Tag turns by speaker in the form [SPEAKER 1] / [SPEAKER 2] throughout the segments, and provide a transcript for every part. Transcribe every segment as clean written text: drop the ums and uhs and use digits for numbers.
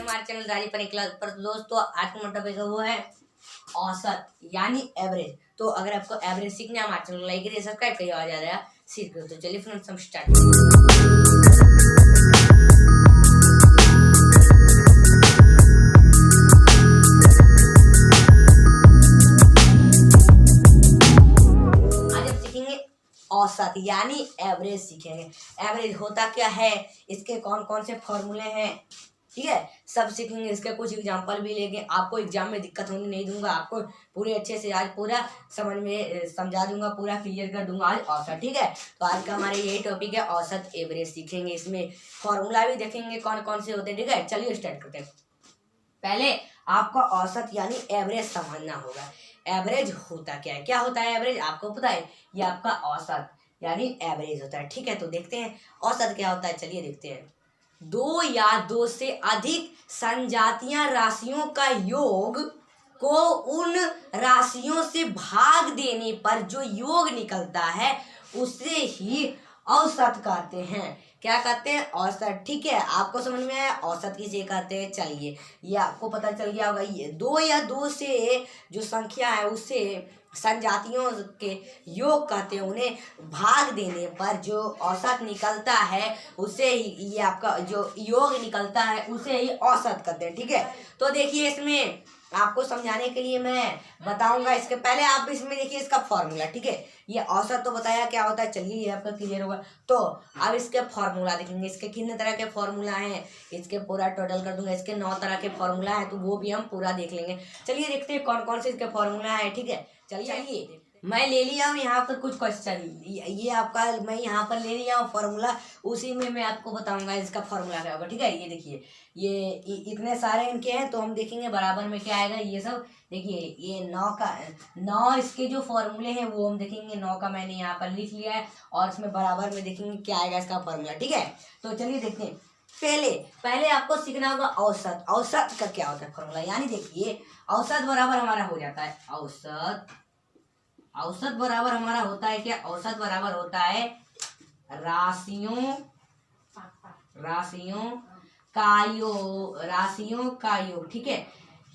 [SPEAKER 1] हमारे चैनल जारी पर क्लास पर। दोस्तों आज का टॉपिक है वो है औसत यानी एवरेज। तो अगर आपको एवरेज सीखना है हमारे चैनल लाइक करिए, सब्सक्राइब करिए और ज्यादा सीख करो। तो चलिए फ्रेंड्स हम स्टार्ट औसत यानी एवरेज सीखेंगे। एवरेज होता क्या है, इसके कौन कौन से फॉर्मूले हैं, ठीक है, सब सीखेंगे। इसके कुछ एग्जांपल भी लेंगे। आपको एग्जाम में दिक्कत होने नहीं दूंगा, आपको पूरे अच्छे से आज पूरा समझ में समझा दूंगा, पूरा क्लियर कर दूंगा आज औसत, ठीक है। तो आज का हमारे यही टॉपिक है औसत एवरेज सीखेंगे। इसमें फॉर्मूला भी देखेंगे कौन कौन से होते हैं, ठीक है। चलिए स्टार्ट करते हैं। पहले आपको औसत यानी एवरेज समझना होगा। एवरेज होता क्या है, क्या होता है एवरेज, आपको पता है। ये आपका औसत यानी एवरेज होता है, ठीक है। तो देखते हैं औसत क्या होता है, चलिए देखते हैं। दो या दो से अधिक संजातीय राशियों का योग को उन राशियों से भाग देने पर जो योग निकलता है उसे ही औसत कहते हैं। क्या कहते हैं, औसत, ठीक है। आपको समझ में आया औसत किसे कहते हैं। चलिए ये आपको पता चल गया होगा। ये दो या दो से जो संख्या है उसे संजातियों के योग कहते हैं। उन्हें भाग देने पर जो औसत निकलता है उसे ही, ये आपका जो योग निकलता है उसे ही औसत कहते हैं, ठीक है। तो देखिए इसमें आपको समझाने के लिए मैं बताऊंगा। इसके पहले आप इसमें देखिए इसका फॉर्मूला, ठीक है। ये औसत तो बताया क्या होता है, चलिए ये आपका क्लियर होगा। तो अब इसके फॉर्मूला देखेंगे। इसके कितने तरह के फॉर्मूला हैं, इसके पूरा टोटल कर दूंगा। इसके 9 तरह के फॉर्मूला हैं, तो वो भी हम पूरा देख लेंगे। चलिए देखते हैं कौन कौन से इसके फॉर्मूला है, ठीक है। चलिए मैं ले लिया हूँ यहाँ पर कुछ क्वेश्चन, ये आपका मैं यहाँ पर ले लिया हूँ फॉर्मूला, उसी में मैं आपको बताऊंगा इसका फॉर्मूला क्या होगा, ठीक है। ये देखिए ये इतने सारे इनके हैं, तो हम देखेंगे बराबर में क्या आएगा। ये सब देखिए, ये 9 इसके जो फॉर्मूले हैं वो हम देखेंगे। 9 का मैंने यहाँ पर लिख लिया है और इसमें बराबर में देखेंगे क्या आएगा इसका फॉर्मूला, ठीक है। तो चलिए देखते हैं। पहले आपको सीखना होगा औसत। औसत का क्या होता है फॉर्मूला, यानी देखिए औसत बराबर हमारा हो जाता है औसत बराबर हमारा होता है क्या, औसत बराबर होता है राशियों का योग, ठीक है।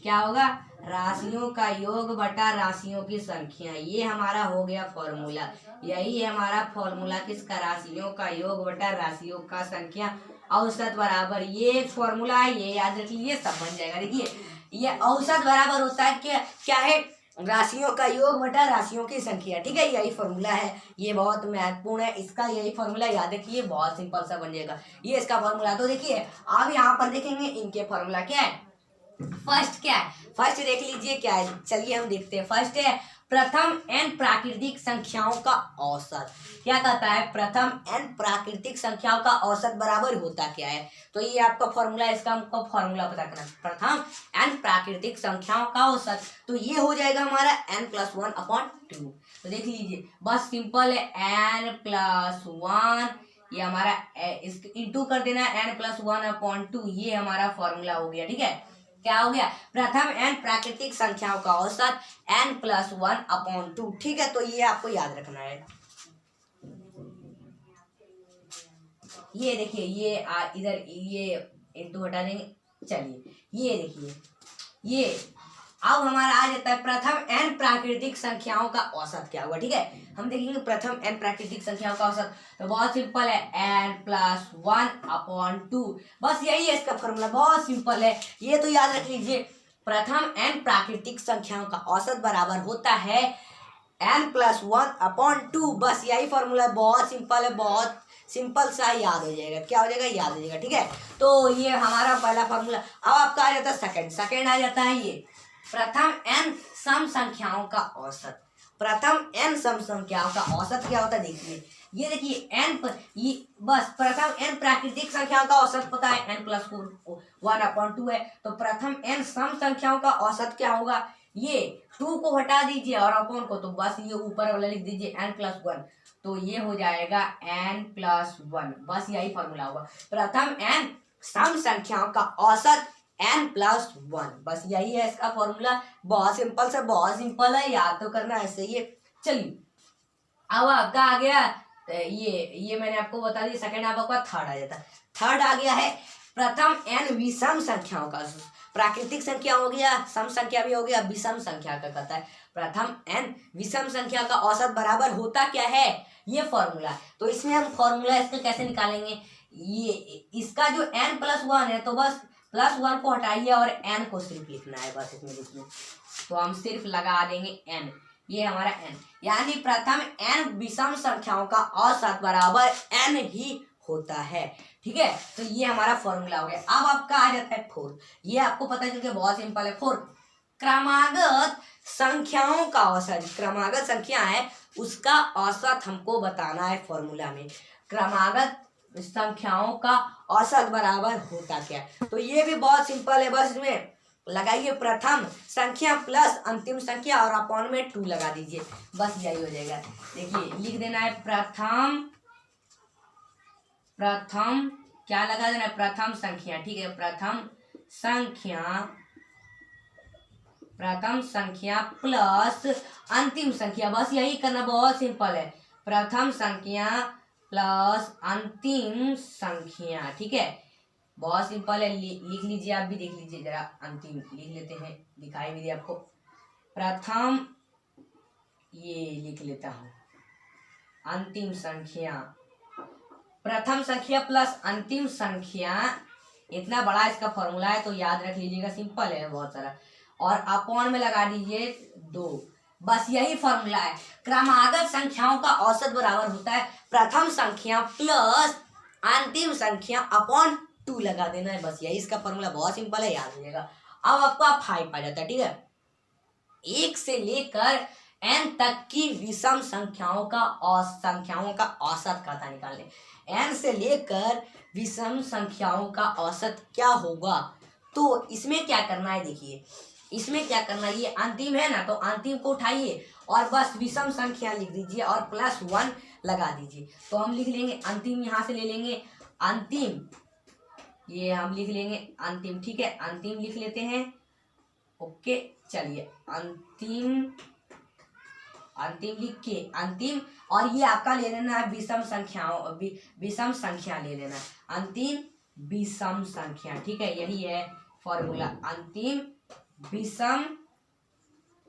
[SPEAKER 1] क्या होगा, राशियों का योग बटा राशियों की संख्या। ये हमारा हो गया फॉर्मूला। यही है हमारा फॉर्मूला किसका, राशियों का योग बटा राशियों का संख्या औसत बराबर, ये फॉर्मूला है, ये याद रख लीजिए, सब बन जाएगा। देखिए ये औसत बराबर होता है क्या है, राशियों का योग बटा राशियों की संख्या, ठीक है। यही फॉर्मूला है, ये बहुत महत्वपूर्ण है। इसका यही फॉर्मूला याद रखिए, बहुत सिंपल सा बन जाएगा ये इसका फॉर्मूला। तो देखिए आप यहाँ पर देखेंगे इनके फॉर्मूला क्या है। फर्स्ट क्या है, फर्स्ट देख लीजिए क्या है, चलिए हम देखते हैं। फर्स्ट है प्रथम n प्राकृतिक संख्याओं का औसत। क्या कहता है, प्रथम n प्राकृतिक संख्याओं का औसत बराबर होता क्या है। तो ये आपका फॉर्मूला, इसका हमको फॉर्मूला पता करना। प्रथम n प्राकृतिक संख्याओं का औसत, तो ये हो जाएगा हमारा n+1/2। तो देख लीजिए बस सिंपल है, n+1, ये हमारा इसके इंटू कर देना, n+1/2, ये हमारा फॉर्मूला हो गया, ठीक है। क्या हो गया, प्रथम n प्राकृतिक संख्याओं का औसत n+1/2, ठीक है। तो ये आपको याद रखना है। ये देखिए ये इधर ये इंटू हटा देंगे। चलिए ये देखिए, ये अब हमारा आ जाता है प्रथम n प्राकृतिक संख्याओं का औसत क्या होगा, ठीक है। हम देखेंगे प्रथम n प्राकृतिक संख्याओं का औसत, तो बहुत सिंपल है, n+1/2, बस यही है इसका फॉर्मूला, बहुत सिंपल है। ये तो याद रख लीजिए, प्रथम n प्राकृतिक संख्याओं का औसत बराबर होता है n+1/2, बस यही फॉर्मूला है, बहुत सिंपल है, बहुत सिंपल सा याद हो जाएगा। क्या हो जाएगा, याद हो जाएगा, ठीक है। तो ये हमारा पहला फॉर्मूला। अब आपका आ जाता है सेकंड आ जाता है ये प्रथम n सम संख्याओं का औसत। प्रथम n सम संख्याओं का औसत क्या होता है, देखिए ये देखिए n पर ये बस प्रथम n प्राकृतिक संख्याओं का औसत पता है, n+1/2 है। तो प्रथम n सम संख्याओं का औसत क्या होगा, ये 2 को हटा दीजिए और अपॉन को, तो बस ये ऊपर वाला लिख दीजिए n+1, तो ये हो जाएगा n+1, बस यही फॉर्मूला होगा। प्रथम n सम संख्याओं का औसत n+1, बस यही है इसका फॉर्मूला। बहुत सिंपल है, याद तो करना ऐसे ही है। चलिए अब आपका आ गया ये मैंने आपको बता दिया। सेकंड आपका थर्ड आ जाता है। थर्ड आ गया है प्रथम n विषम संख्याओं का, प्राकृतिक संख्या हो गया, सम संख्या भी हो गया, विषम संख्या का कहता है प्रथम n विषम संख्या का औसत बराबर होता क्या है, ये फॉर्मूला। तो इसमें हम फॉर्मूला इसका कैसे निकालेंगे, ये इसका जो n+1 है तो बस +1 को हटाइए और n को सिर्फ लिखना है, बस इसमें लिखना। तो हम सिर्फ लगा देंगे n, ये हमारा n, यानी प्रथम n विषम संख्याओं का औसत बराबर n ही होता है। ठीक है, तो ये हमारा फॉर्मूला हो गया। अब आपका आ जाता है 4, ये आपको पता चल गया, बहुत सिंपल है। 4 क्रमागत संख्याओं का औसत, क्रमागत संख्या है उसका औसत हमको बताना है फॉर्मूला में। क्रमागत संख्याओं का औसत बराबर होता क्या, तो ये भी बहुत सिंपल है, बस इसमें लगाइए प्रथम संख्या प्लस अंतिम संख्या और अपॉन में 2 लगा दीजिए, बस यही हो जाएगा। देखिए लिख देना है प्रथम क्या लगा देना है, प्रथम संख्या। ठीक है, प्रथम संख्या प्लस अंतिम संख्या, बस यही करना, बहुत सिंपल है। प्रथम संख्या प्लस अंतिम संख्या, ठीक है, बहुत सिंपल है। लिख लीजिए, आप भी देख लीजिए जरा, अंतिम लिख लेते हैं, दिखाई भी दिया आपको। प्रथम, ये लिख लेता हूं, अंतिम संख्या, प्रथम संख्या प्लस अंतिम संख्या, इतना बड़ा इसका फॉर्मूला है तो याद रख लीजिएगा, सिंपल है बहुत सारा। और अपॉन में लगा दीजिए 2, बस यही फॉर्मूला है। क्रमागत संख्याओं का औसत बराबर होता है प्रथम संख्या प्लस अंतिम संख्या अपॉन 2 लगा देना है, बस यही इसका फॉर्मूला, बहुत सिंपल है, याद रखिएगा। अब आपका 5 आ जाता है। ठीक है, 1 से लेकर n तक की विषम संख्याओं का औसत का था निकालने। n से लेकर विषम संख्याओं का औसत क्या होगा, तो इसमें क्या करना है, देखिए इसमें क्या करना है, ये अंतिम है ना, तो अंतिम को उठाइए और बस विषम संख्या लिख दीजिए और +1 लगा दीजिए। तो हम लिख लेंगे अंतिम, यहाँ से ले लेंगे अंतिम, ये हम लिख लेंगे अंतिम। ठीक है, अंतिम लिख लेते हैं, ओके, चलिए अंतिम लिख के अंतिम, और ये आपका ले लेना है विषम संख्या ले लेना है, अंतिम विषम संख्या। ठीक है, यही है फॉर्मूला, अंतिम विषम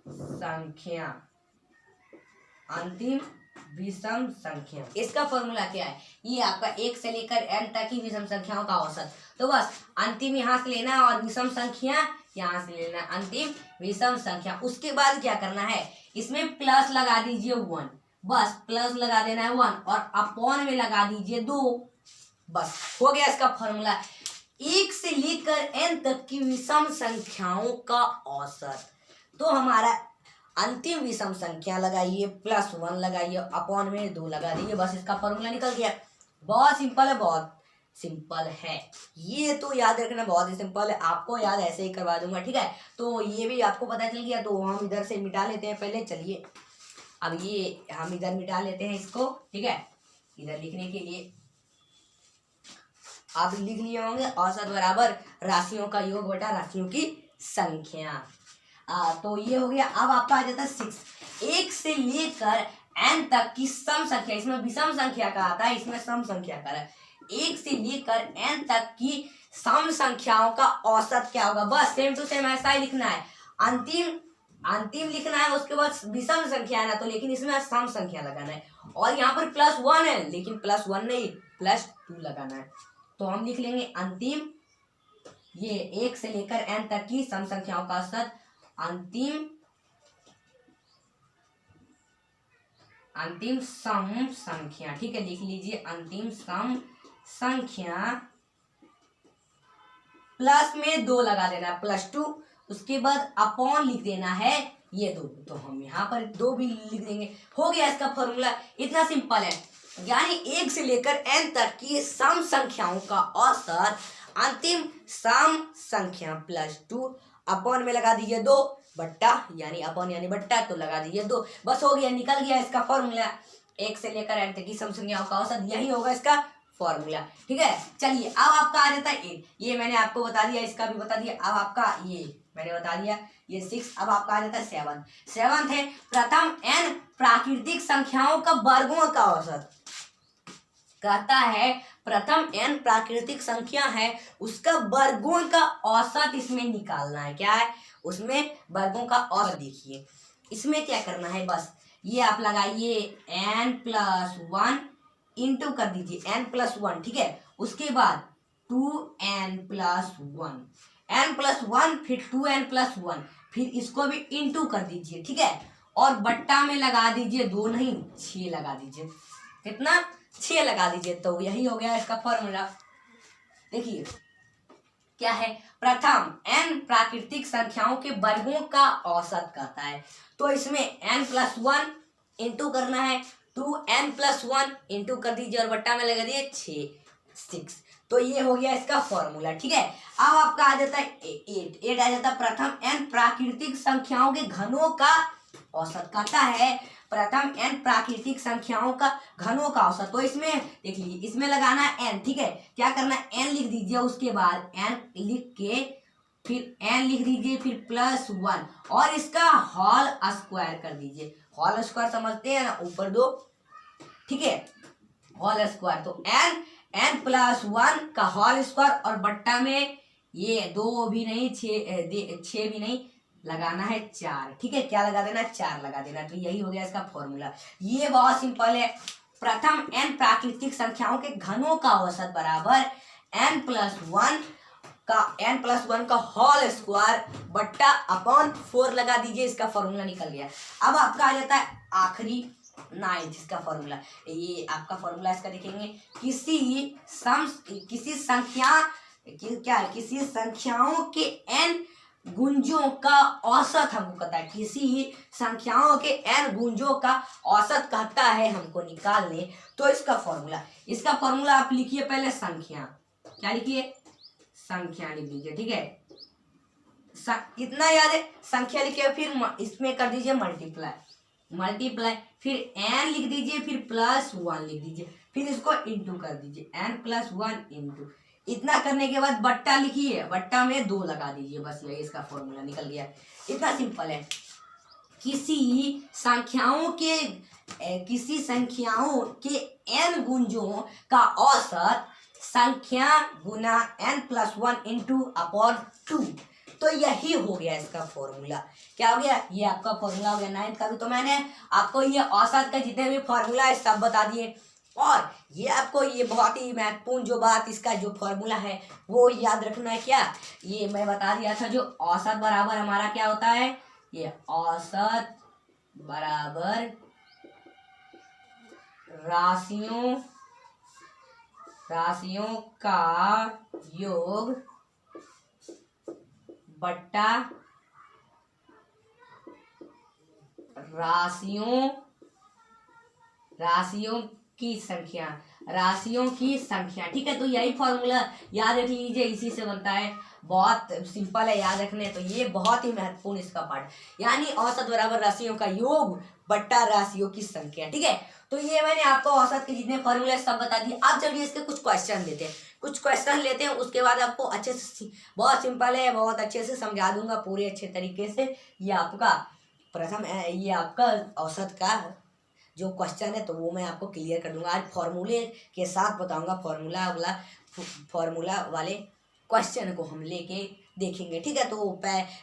[SPEAKER 1] संख्या, अंतिम विषम संख्या। इसका फॉर्मूला क्या है, ये आपका 1 से लेकर n तक की विषम संख्याओं का औसत। तो बस अंतिम यहाँ से लेना है और विषम संख्या यहाँ से लेना है, अंतिम विषम संख्या। उसके बाद क्या करना है, इसमें प्लस लगा दीजिए 1, बस प्लस लगा देना है 1 और अपॉन में लगा दीजिए 2, बस हो गया इसका फॉर्मूला। 1 से लेकर n तक की विषम संख्याओं का औसत, तो हमारा अंतिम विषम संख्या लगाइए, +1 लगाइए, अपॉन में 2 लगा दीजिए, बस इसका फॉर्मूला निकल गया। बहुत सिंपल है, बहुत सिंपल है, ये तो याद रखना, बहुत ही सिंपल है, आपको याद ऐसे ही करवा दूंगा। ठीक है, तो ये भी आपको पता चल गया, तो हम इधर से मिटा लेते हैं पहले। चलिए अब ये हम इधर मिटा लेते हैं इसको। ठीक है, इधर लिखने के लिए आप लिख लिए होंगे औसत बराबर राशियों का योग बटा राशियों की संख्या। तो ये हो गया। अब आपका आ जाता है 6, 1 से लेकर n तक की सम संख्या, इसमें विषम संख्या का आता है, इसमें सम संख्या का है। 1 से लेकर n तक की सम संख्याओं का औसत क्या होगा, बस सेम टू सेम ऐसा ही लिखना है, अंतिम लिखना है, उसके बाद विषम संख्या है ना, तो लेकिन इसमें सम संख्या लगाना है, और यहाँ पर +1 है, लेकिन +1 नहीं +2 लगाना है। तो हम लिख लेंगे अंतिम, ये 1 से लेकर n तक की सम संख्याओं का औसत, अंतिम सम संख्या। ठीक है, लिख लीजिए अंतिम सम संख्या, प्लस में 2 लगा देना है, +2, उसके बाद अपॉन लिख देना है ये 2, तो हम यहाँ पर 2 भी लिख देंगे। हो गया इसका फॉर्मूला, इतना सिंपल है। यानी 1 से लेकर n तक की सम संख्याओं का औसत, अंतिम सम संख्या +2, अपॉन में लगा दीजिए 2 बट्टा, यानी अपॉन यानी बट्टा, तो लगा दीजिए 2, बस हो गया, निकल गया इसका फॉर्मूला। 1 से लेकर n तक की सम संख्याओं का औसत, यही होगा इसका फॉर्मूला। ठीक है, चलिए अब आपका आ जाता है 8, ये मैंने आपको बता दिया, इसका भी बता दिया। अब आपका ये मैंने बता दिया, ये 6। अब आपका आ जाता है 7 है प्रथम n प्राकृतिक संख्याओं का वर्गों का औसत। कहता है प्रथम n प्राकृतिक संख्या है, उसका वर्गों का औसत इसमें निकालना है। क्या है उसमें? वर्गों का औसत। देखिए इसमें क्या करना है, बस ये आप लगाइए n+1 इंटू कर दीजिए n+1, ठीक है। उसके बाद 2n+1, n+1 फिर 2n+1, फिर इसको भी इंटू कर दीजिए, ठीक है। और बट्टा में लगा दीजिए 2 नहीं 6 लगा दीजिए। कितना? 6 लगा दीजिए। तो यही हो गया इसका फॉर्मूला। देखिए क्या है, प्रथम n प्राकृतिक संख्याओं के वर्गों का औसत कहता है, तो इसमें n+1 इंटू करना है, 2n+1 इंटू कर दीजिए और बट्टा में लगा दिए 6। तो ये हो गया इसका फॉर्मूला, ठीक है। अब आपका आ जाता है 8 आ जाता है प्रथम n प्राकृतिक संख्याओं के घनों का औसत कहता है, प्रथम n प्राकृतिक संख्याओं का घनों का औसत। तो इसमें देख लीजिए, इसमें लगाना है n, ठीक है। क्या करना है, n लिख दीजिए, उसके बाद n लिख के फिर n लिख दीजिए, फिर +1 और इसका होल स्क्वायर कर दीजिए। होल स्क्वायर समझते हैं ना, ऊपर 2, ठीक है, होल स्क्वायर। तो n+1 का होल स्क्वायर और बट्टा में ये 2 भी नहीं 6 भी नहीं, लगाना है 4, ठीक है। क्या लगा देना? 4 लगा देना। तो यही हो गया इसका फॉर्मूला। ये बहुत सिंपल है। प्रथम n प्राकृतिक संख्याओं के घनों का औसत बराबर n+1 का होल स्क्वायर बट्टा अपॉन 4 लगा दीजिए। इसका फॉर्मूला निकल गया। अब आपका आ जाता है आखिरी 9 इसका फॉर्मूला। ये आपका फॉर्मूला इसका देखेंगे, किसी संख्याओं के n गुंजों का औसत हमको कहता है, किसी संख्याओं के n गुंजों का औसत कहता है हमको निकालने। तो इसका फॉर्मूला आप लिखिए पहले संख्या। क्या लिखिए? संख्या लिख दीजिए, ठीक है। कितना याद है? संख्या लिखिए, फिर इसमें कर दीजिए मल्टीप्लाई, फिर n लिख दीजिए, फिर +1 लिख दीजिए, फिर इसको इंटू कर दीजिए, n+1 इंटू। इतना करने के बाद बट्टा लिखिए, बट्टा में 2 लगा दीजिए। बस यही इसका फॉर्मूला निकल गया। इतना सिंपल है। किसी संख्याओं के n गुंजों का औसत संख्या गुना n+1 इंटू अपॉन 2। तो यही हो गया इसका फॉर्मूला। क्या हो गया? ये आपका फॉर्मूला हो गया 9 का भी। तो मैंने आपको ये औसत का जितने भी फॉर्मूला है सब बता दिए। और ये आपको ये बहुत ही महत्वपूर्ण जो बात, इसका जो फॉर्मूला है वो याद रखना है। क्या? ये मैं बता दिया था, जो औसत बराबर हमारा क्या होता है, ये औसत बराबर राशियों का योग बट्टा राशियों की संख्या, ठीक है। तो यही फॉर्मूला याद रख लीजिए, इसी से बनता है। बहुत सिंपल है याद रखने। तो ये बहुत ही महत्वपूर्ण इसका पार्ट, यानी औसत बराबर राशियों का योग बट्टा राशियों की संख्या, ठीक है। तो ये मैंने आपको औसत के जितने फॉर्मूले सब बता दिए। अब चलिए इसके कुछ क्वेश्चन लेते हैं, उसके बाद आपको अच्छे से, बहुत सिंपल है, बहुत अच्छे से समझा दूंगा पूरे अच्छे तरीके से। ये आपका औसत का जो क्वेश्चन है तो वो मैं आपको क्लियर कर दूंगा। आज फॉर्मूले के साथ बताऊंगा, फॉर्मूला वाले क्वेश्चन को हम लेके देखेंगे, ठीक है। तो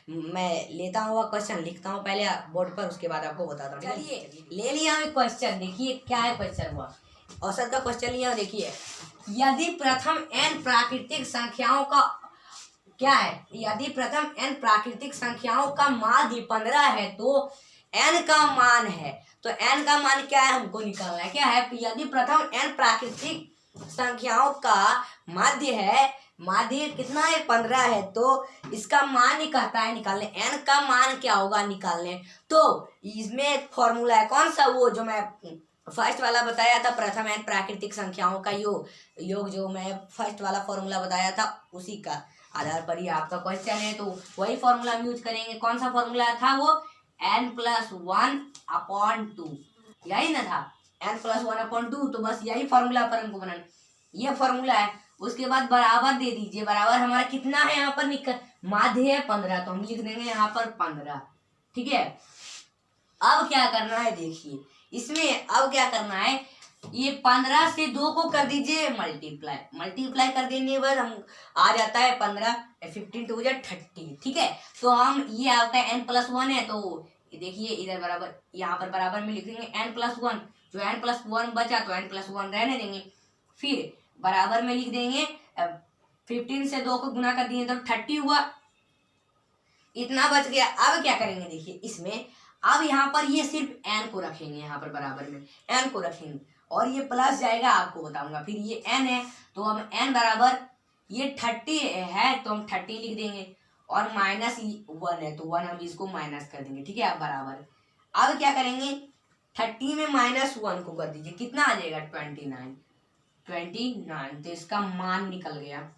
[SPEAKER 1] मैं लेता हूँ क्वेश्चन, लिखता हूँ पहले बोर्ड पर, उसके बाद आपको बताता हूँ। चलिए ले लिया हमें क्वेश्चन। देखिए क्या है क्वेश्चन हुआ, औसत का क्वेश्चन लिया। देखिए, यदि प्रथम n प्राकृतिक संख्याओं का माध्य 15 है तो n का मान है, तो n का मान क्या है हमको निकालना है। क्या है? यदि प्रथम n प्राकृतिक संख्याओं का माध्य कितना है, 15 है, तो इसका मान ही कहता है निकालने। n का मान क्या होगा निकालने। तो इसमें एक फॉर्मूला है, कौन सा? वो जो मैं फर्स्ट वाला बताया था, प्रथम n प्राकृतिक संख्याओं का योग जो मैं फर्स्ट वाला फॉर्मूला बताया था, उसी का आधार पर ही आपका क्वेश्चन है। तो वही फॉर्मूला हम यूज करेंगे। कौन सा फॉर्मूला था वो? n+1/2, यही ना था, n+1/2। तो बस यही फॉर्मूला पर हमको बनाना, ये फॉर्मूला है। उसके बाद बराबर दे दीजिए। बराबर हमारा कितना है यहाँ पर, माध्य है 15, तो हम लिख देंगे यहाँ पर 15, ठीक है। अब क्या करना है देखिए, इसमें अब क्या करना है, ये 15 से 2 को कर दीजिए मल्टीप्लाई कर देने के बाद हम आ जाता है 15, 15 टू जा 30, ठीक है। तो हम ये आता है n+1 है, तो देखिए इधर बराबर, यहाँ पर बराबर में लिख देंगे n+1, जो n+1 बचा तो n+1 रहने देंगे, फिर बराबर में लिख देंगे 15 से 2 को गुना कर दिए तो 30 हुआ, इतना बच गया। अब क्या करेंगे देखिए इसमें, अब यहाँ पर ये सिर्फ n को रखेंगे, यहाँ पर बराबर में n को रखेंगे और ये प्लस जाएगा, आपको बताऊंगा। फिर ये n है तो हम n बराबर ये 30 है तो हम 30 लिख देंगे और -1 है तो 1 हम इसको माइनस कर देंगे, ठीक है। अब बराबर, अब क्या करेंगे 30 में -1 को कर दीजिए, कितना आ जाएगा 29, तो इसका मान निकल गया।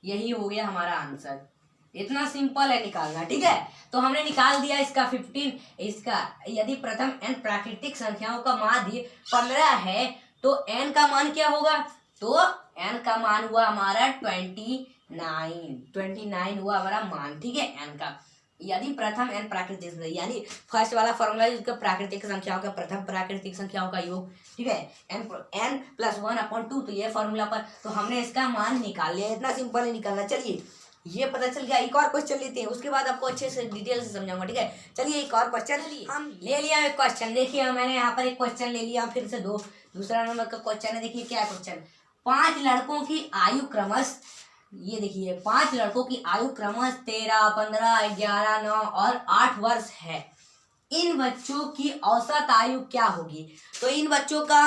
[SPEAKER 1] यही हो गया हमारा आंसर, इतना सिंपल है निकालना, ठीक है। तो हमने निकाल दिया इसका 15। इसका यदि प्रथम n प्राकृतिक संख्याओं का माध्य 15 है तो n का मान क्या होगा, तो n का मान हुआ हमारा 29 हुआ हमारा मान, ठीक है। n का यदि प्रथम n प्राकृतिक संख्या, यानी फर्स्ट वाला फॉर्मूला जिसका प्राकृतिक संख्याओं का प्रथम प्राकृतिक संख्याओं का योग, ठीक है, n+1/2, तो ये फॉर्मूला पर, तो हमने इसका मान निकाल लिया। इतना सिंपल है निकालना। चलिए ये पता चल गया, एक और क्वेश्चन लेते हैं, उसके बाद आपको अच्छे से डिटेल से समझाऊंगा, ठीक है। चलिए एक और क्वेश्चन हम ले लिया। एक क्वेश्चन देखिए, मैंने यहाँ पर एक क्वेश्चन ले लिया, फिर से दूसरा नंबर का क्वेश्चन है। देखिए क्या क्वेश्चन, 5 लड़कों की आयु क्रमश, ये देखिए 5 लड़कों की आयु क्रमश 13, 15, 11, 9 और 8 वर्ष है। इन बच्चों की औसत आयु क्या होगी। तो इन बच्चों का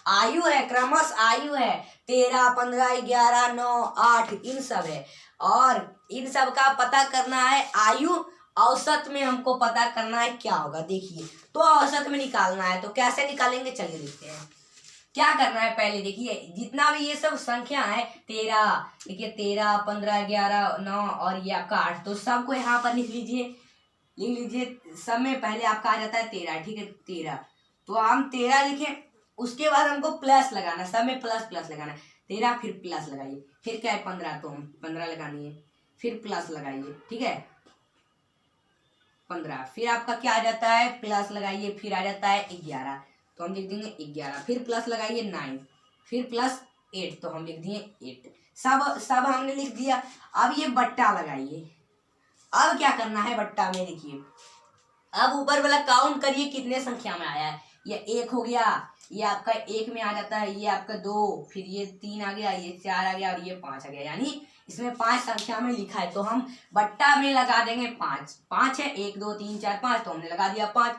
[SPEAKER 1] आयु है, क्रमश आयु है 13, 15, 11, 9, 8, इन सब है, और इन सब का पता करना है आयु। औसत में हमको पता करना है क्या होगा। देखिए तो औसत में निकालना है, तो कैसे निकालेंगे चलिए देखते हैं। क्या करना है, पहले देखिए जितना भी ये सब संख्या है 13, देखिए 13, 15, 11, 9 और ये आपका 8, तो सबको यहाँ पर लिख लीजिए। सब में पहले आपका आ जाता है 13, ठीक है 13, तो हम 13 लिखें, उसके बाद हमको प्लस लगाना, सब में प्लस लगाना है। 13 फिर प्लस लगाइए, फिर क्या है 15, तो हम 15 लगानी है, फिर प्लस लगाइए, ठीक है 15, फिर आपका क्या आ जाता है प्लस लगाइए, फिर आ जाता है 11, तो हम लिख देंगे 11, फिर प्लस लगाइए 9, फिर प्लस 8, तो हम लिख दिए 8। सब हमने लिख दिया। अब ये बट्टा लगाइए। अब क्या करना है बट्टा में, देखिए अब ऊपर वाला काउंट करिए कितने संख्या में आया है। ये 1 हो गया, ये आपका 1 में आ जाता है, ये आपका 2, फिर ये 3 आ गया, ये 4 आ गया और ये 5 आ गया, यानी इसमें 5 संख्या में लिखा है, तो हम बट्टा में लगा देंगे 5 है, 1 2 3 4 5, तो हमने लगा दिया 5,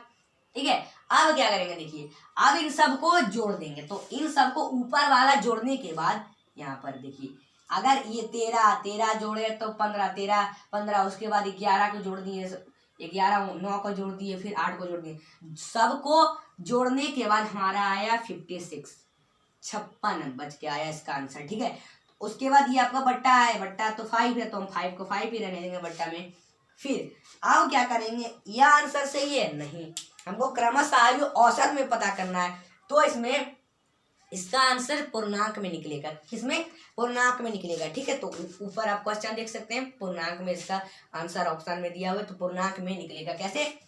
[SPEAKER 1] ठीक है। अब क्या करेंगे देखिए, अब इन सबको जोड़ देंगे, तो इन सबको ऊपर वाला जोड़ने के बाद यहाँ पर देखिए, अगर ये 13 जोड़े तो 15, उसके बाद 11 को जोड़ दिए, 11 9 को जोड़ दिए, फिर 8 को जोड़ दिए, सबको जोड़ने के बाद हमारा आया 56 बच के आया इसका आंसर, ठीक है। उसके बाद ये आपका बट्टा है, बट्टा तो 5 है, तो हम 5 को 5 ही रहने देंगे बट्टा में। फिर अब क्या करेंगे, यह आंसर सही है नहीं, हमको क्रमश आयु औसत में पता करना है, तो इसमें इसका आंसर पूर्णांक में निकलेगा। किसमें, पूर्णांक में निकलेगा, ठीक है। तो ऊपर आप क्वेश्चन देख सकते हैं, पूर्णांक में इसका आंसर ऑप्शन में दिया हुआ है, तो पूर्णांक में निकलेगा। कैसे,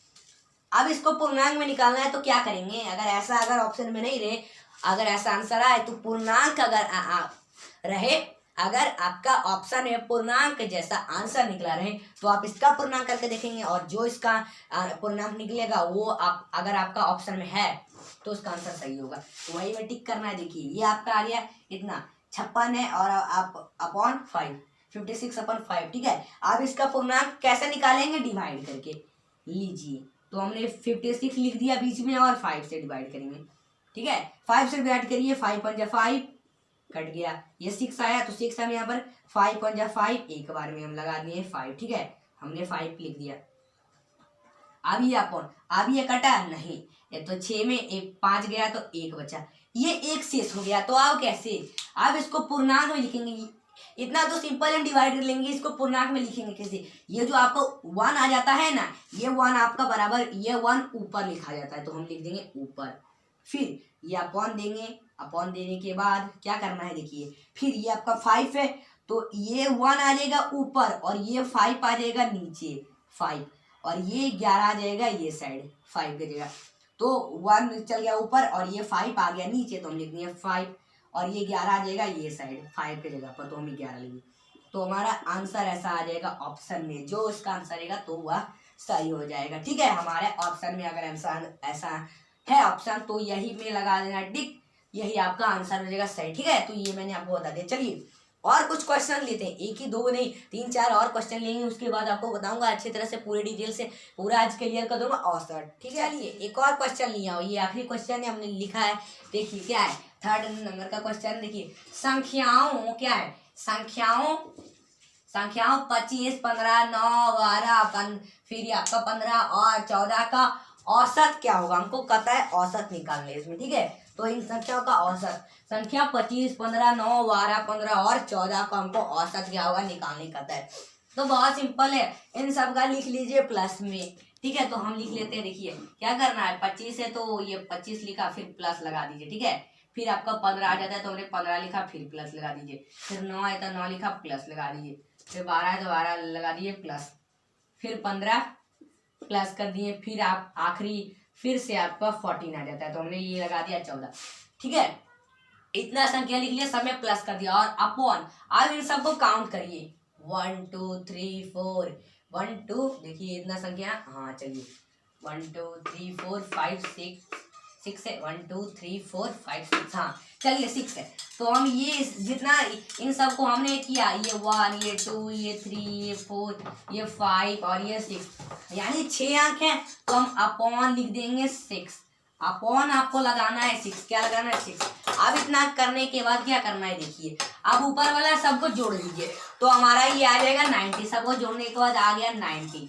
[SPEAKER 1] अब इसको पूर्णांक में निकालना है तो क्या करेंगे, अगर ऑप्शन में नहीं रहे, अगर ऐसा आंसर आए तो पूर्णांक अगर रहे, अगर आपका ऑप्शन में पूर्णांक जैसा आंसर निकला रहे तो आप इसका पूर्णांक करके देखेंगे, और जो इसका पूर्णांक निकलेगा वो आप अगर आपका ऑप्शन में है तो उसका आंसर सही होगा, तो वही में टिक करना है। देखिए ये आपका आ गया इतना 56 है, और आप अपॉन 5 56/5, ठीक है। अब इसका पूर्णांक कैसे निकालेंगे, डिवाइड करके लीजिए, तो हमने 56 लिख दिया बीच में और 5 से डिवाइड करेंगे, ठीक है। 5 से डिवाइड करिए, 5 पंजा 5 कट गया, ये 6 आया, तो 6 हम यहाँ पर 5 पंजा 5 एक बार में हम लगा दिए 5, ठीक है, हमने 5 लिख दिया। अब ये अपॉन, अब ये कटा नहीं, ये तो 6 में 5 गया तो 1 बचा, ये 1 शेष हो गया, तो अब कैसे, अब इसको पूर्णांक में लिखेंगे, इतना तो सिंपल हम डिवाइड कर लेंगे, इसको पूर्णांक में लिखेंगे कैसे, ये जो आपको 1 आ जाता है ना, ये 1 आपका बराबर, ये 1 ऊपर लिखा जाता है, तो हम लिख देंगे ऊपर, फिर ये अपॉन देंगे, अपॉन देने के बाद क्या करना है देखिए, फिर ये आपका 5 है, तो ये 1 आ जाएगा ऊपर और ये 5 आ जाएगा नीचे 5, और ये 11 आ जाएगा ये साइड 5 की जगह, तो 1 चल गया ऊपर और ये 5 आ गया नीचे, तो हम लिख देंगे 5 और ये 11 आ जाएगा ये साइड 5 की जगह पर, तो हम 11 लेंगे। तो हमारा आंसर ऐसा आ जाएगा ऑप्शन में, जो इसका आंसर रहेगा तो वह सही हो जाएगा। ठीक है, हमारे ऑप्शन में अगर आंसर ऐसा है ऑप्शन तो यही में लगा देना टिक, यही आपका आंसर हो जाएगा सही। ठीक है, तो ये मैंने आपको बता दिया। चलिए और कुछ क्वेश्चन लेते हैं, एक ही दो नहीं 3-4 और क्वेश्चन लेंगे, उसके बाद आपको बताऊंगा अच्छी तरह से पूरे डिटेल से पूरा आज क्लियर कर दूंगा औसत। ठीक है, चलिए एक और क्वेश्चन लिया हो, ये आखिरी क्वेश्चन है हमने लिखा है। देखिए क्या है, 3rd नंबर का क्वेश्चन। देखिए संख्याओं क्या है, संख्याओं 25, 15, 9, 12, फिर आपका 15 और 14 का औसत क्या होगा, हमको पता है औसत निकालने इसमें। ठीक है, तो इन संख्याओं का औसत, संख्या 25, 15, 9, 12, 15 और 14 का हमको औसत क्या होगा निकालने का है। तो बहुत सिंपल है, इन सब का लिख लीजिए प्लस में। ठीक है, तो हम लिख लेते हैं। देखिए क्या करना है, 25 है तो ये 25 लिखा, फिर प्लस लगा दीजिए। ठीक है, फिर आपका 15 आ जाता है तो हमने 15 लिखा, फिर प्लस लगा दीजिए। फिर 9 है तो 9 लिखा, प्लस लगा दीजिए। फिर 12 है तो 12 लगा दिए प्लस, फिर 15 प्लस कर दिए, फिर आप आखिरी फिर से आपका 14 आ जाता है तो हमने ये लगा दिया 14। ठीक है, इतना संख्या लिख लिया, सब में प्लस कर दिया और अपॉन। अब इन सबको काउंट करिए, 1 2 3 4 1 2, देखिए इतना संख्या, हाँ चलिए 1 2 3 4 5 6 है, 1 2 3 4 5 6, हाँ चलिए 6 है। तो हम ये जितना इन सबको हमने किया, ये 1 ये 2 ये 3 ये 4 ये 5 और ये 6, यानी 6 अंक हैं, तो हम अपॉन लिख देंगे 6। अपॉन आपको लगाना है 6, क्या लगाना है 6। अब इतना करने के बाद क्या करना है, देखिए अब ऊपर वाला सबको जोड़ लीजिए, तो हमारा ये आ जाएगा 90। सबको जोड़ने के बाद आ गया 90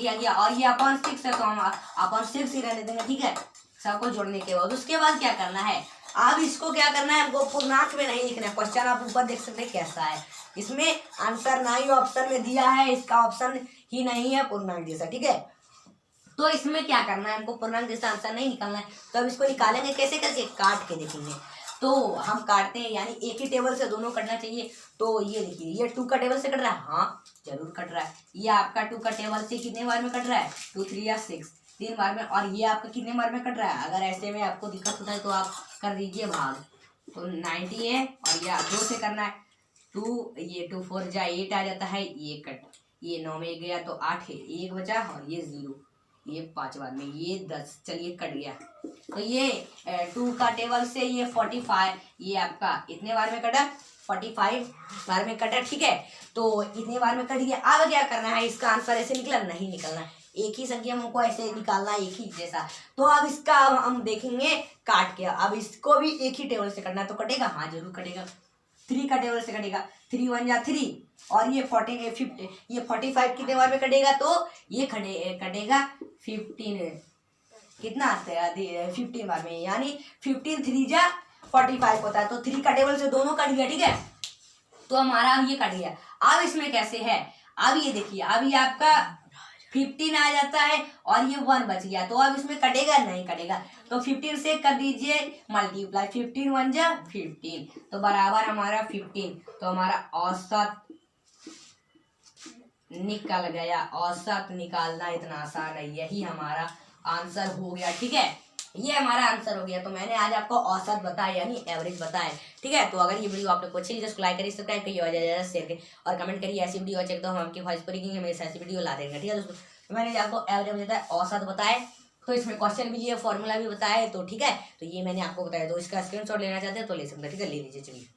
[SPEAKER 1] आ गया, और ये अपॉन 6 है तो हम अपॉन 6 ही रहने देंगे। ठीक है, सबको जोड़ने के बाद उसके बाद क्या करना है, अब इसको क्या करना है, हमको पूर्णांक में नहीं लिखना है। क्वेश्चन आप ऊपर देख सकते हैं कैसा है, इसमें आंसर ना ही ऑप्शन में दिया है, इसका ऑप्शन ही नहीं है पूर्णांक जैसा। ठीक है, तो इसमें क्या करना है, हमको पूर्णांक जैसा आंसर नहीं निकालना है, तो अब इसको निकालेंगे कैसे करके, काट के देखेंगे। तो हम काटते हैं, यानी एक ही टेबल से दोनों कटना चाहिए। तो ये देखिए, ये 2 का टेबल से कट रहा है, हाँ जरूर कट रहा है। ये आपका 2 का टेबल से कितने बार में कट रहा है, 2 3 या 6, 3 बार में। और ये आपका कितने बार में कट रहा है, अगर ऐसे में आपको दिक्कत होता है तो आप कर दीजिए भाग। तो 90 है और ये 2 से करना है, 2 ये 2 4 जा 8 आ जाता है, ये कट, ये 9 में गया तो 8 है, 1 बचा और ये 0, ये 5 बार में, ये 10, चलिए कट गया। तो ये 2 का टेबल से ये 45, ये आपका इतने बार में कटा, 45 बार में कटा। ठीक है, तो इतने बार में कट गया। अब क्या करना है, इसका आंसर ऐसे निकला नहीं निकलना, एक ही संख्या हमको ऐसे निकालना है, एक ही जैसा। तो अब इसका हम देखेंगे काट के, अब इसको भी एक ही टेबल से करना, तो कटेगा, हाँ जरूर कटेगा। 3 का टेबल से कटेगा, 3 1 जा 3, और ये 14 50 ये 45 कितने बार में कटेगा, तो ये कटेगा 15, कितना आता है 15 बार में, यानी 15 3 जा 45 होता है। तो 3 का टेबल से दोनों कट गया। ठीक है, तो हमारा ये कट गया। अब इसमें कैसे है, अब ये देखिए, अब ये आपका 15 आ जाता है और ये 1 बच गया, तो अब इसमें कटेगा नहीं कटेगा, तो 15 से कर दीजिए मल्टीप्लाई, 15 1 जा 15, तो बराबर हमारा 15। तो हमारा औसत निकल गया। औसत निकालना इतना आसान है, यही हमारा आंसर हो गया। ठीक है, ये हमारा आंसर हो गया। तो मैंने आज आपको औसत बताया, यानी एवरेज बताया। ठीक है, तो अगर ये वीडियो आप लोग को अच्छी लगी तो लाइक करिए, सब्सक्राइब करिए और ज़्यादा शेयर करिए और कमेंट करिए। ऐसी वीडियो अच्छे तो हम आपकी ख्वाहिश पूरी करेंगे, मेरे से ऐसी वीडियो ला देंगे। ठीक है दोस्तों, तो मैंने आपको एवरेज बताया, औसत बताए, तो इसमें क्वेश्चन भी दिए, फॉर्मूला भी बताए। तो ठीक है, तो ये मैंने आपको बताया, तो इसका स्क्रीनशॉट लेना चाहते हैं तो ले सकते हैं। ठीक है, ले लीजिए, चलिए।